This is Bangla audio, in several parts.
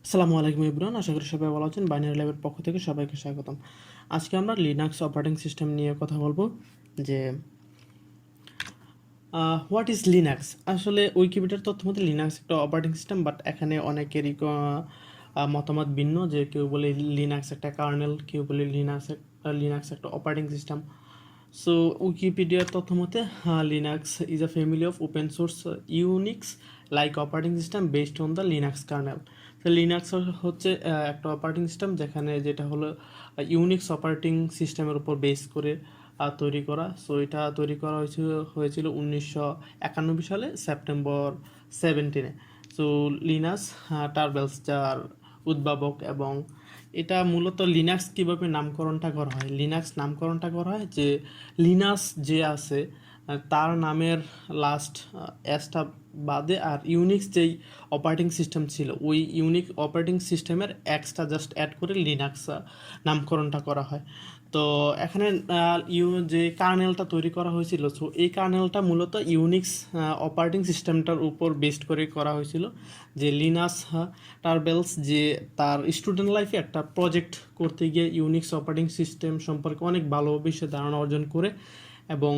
আসসালামু আলাইকুম এভরিওয়ান, আশা করি সবাই ভালো আছেন। বাইনারি ল্যাবের পক্ষ থেকে সবাইকে স্বাগতম। আজকে আমরা লিনাক্স অপারেটিং সিস্টেম নিয়ে কথা বলবো যে হোয়াট ইজ লিনাক্স। আসলে উইকিপিডিয়ার তথ্য মতে লিনাক্স একটা অপারেটিং সিস্টেম, বাট এখানে অনেকেরই মতামত ভিন্ন, যে কেউ বলে লিনাক্স একটা কার্নেল, কেউ বলে লিনাক্স একটা অপারেটিং সিস্টেম। সো উইকিপিডিয়ার তথ্য মতে Linux is a family of open source Unix like operating system based on the Linux kernel. তো লিনাক্স হচ্ছে একটা অপারেটিং সিস্টেম যেটা হলো ইউনিক্স অপারেটিং সিস্টেমের উপর বেস করে তৈরি করা। সো এটা তৈরি করা হয়েছিল 1991 সালে সেপ্টেম্বর 17-এ। সো লিনাক্স টারবেলস যার উদ্ভাবক, এবং এটা মূলত লিনাক্স কীভাবে নামকরণটা করা হয়, লিনাক্স নামকরণটা করা হয় যে লিনাক্স যে আছে তার নামের লাস্ট এসটা বাদে আর ইউনিক্স যেই অপারেটিং সিস্টেম ছিল ওই ইউনিক অপারেটিং সিস্টেমের এক্সটা জাস্ট অ্যাড করে লিনাক্স নামকরণটা করা হয়। তো এখানে যে কার্নেলটা তৈরি করা হয়েছিল, সো এই কার্নেলটা মূলত ইউনিক্স অপারেটিং সিস্টেমটার উপর বেসড করে করা হয়েছিল। যে লিনাস টারবেলস যে তার স্টুডেন্ট লাইফে একটা প্রজেক্ট করতে গিয়ে ইউনিক্স অপারেটিং সিস্টেম সম্পর্কে অনেক ভালোভাবে সে ধারণা অর্জন করে, এবং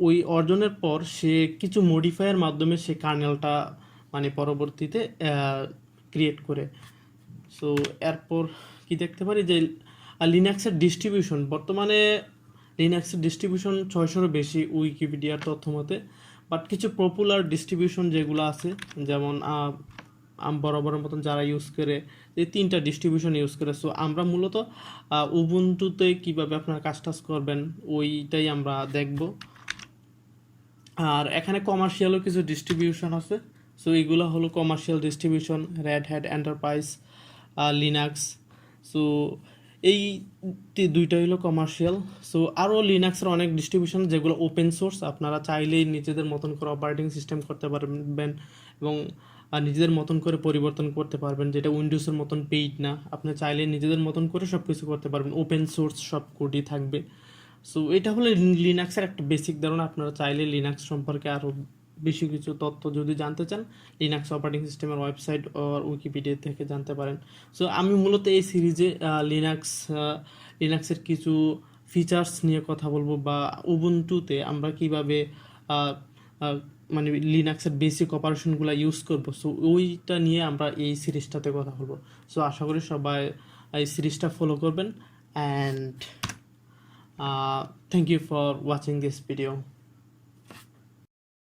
ওই অর্জনের পর সে কিছু মডিফায়ার মাধ্যমে সে কার্নেলটা মানে পরবর্তীতে ক্রিয়েট করে। সো এরপর কি দেখতে পারি যে লিনাক্সের ডিস্ট্রিবিউশন বর্তমানে লিনাক্সের ডিস্ট্রিবিউশন 600-এরও বেশি উইকিপিডিয়ার তথ্য মতে। বাট কিছু পপুলার ডিস্ট্রিবিউশন যেগুলো আছে, যেমন বরাবরের মতন যারা ইউজ করে, এই 3টা ডিস্ট্রিবিউশন ইউজ করে। সো আমরা মূলত উবুন্টুতে কীভাবে আপনারা কাজ করবেন ওইটাই আমরা দেখব। আর এখানে কমার্শিয়ালও কিছু ডিস্ট্রিবিউশন আছে। সো এইগুলো হলো commercial distribution, Red Hat Enterprise, Linux. So এই দুইটা হলো কমার্শিয়াল। সো আরও লিনাক্সের অনেক ডিস্ট্রিবিউশন যেগুলো ওপেন সোর্স, আপনারা চাইলেই নিজেদের মতন করে অপারেটিং সিস্টেম করতে পারবেন এবং নিজেদের মতন করে পরিবর্তন করতে পারবেন, যেটা উইন্ডোজের মতন পেইড না। আপনি চাইলে নিজেদের মতন করে সব কিছু করতে পারবেন, ওপেন সোর্স সব কোডই থাকবে। সো এটা হলো লিনাক্সের একটা বেসিক ধারণা। আপনারা চাইলে লিনাক্স সম্পর্কে আরও বেশি কিছু তথ্য যদি জানতে চান, লিনাক্স অপারেটিং সিস্টেমের ওয়েবসাইট আর উইকিপিডিয়া থেকে জানতে পারেন। সো আমি মূলত এই সিরিজে লিনাক্সের কিছু ফিচার্স নিয়ে কথা বলবো, বা উবুন্টুতে আমরা কিভাবে মানে লিনাক্সের বেসিক অপারেশনগুলো ইউজ করব। সো ওইটা নিয়ে আমরা এই সিরিজটাতে কথা বলবো। সো আশা করি সবাই এই সিরিজটা ফলো করবেন, and thank you for watching this video.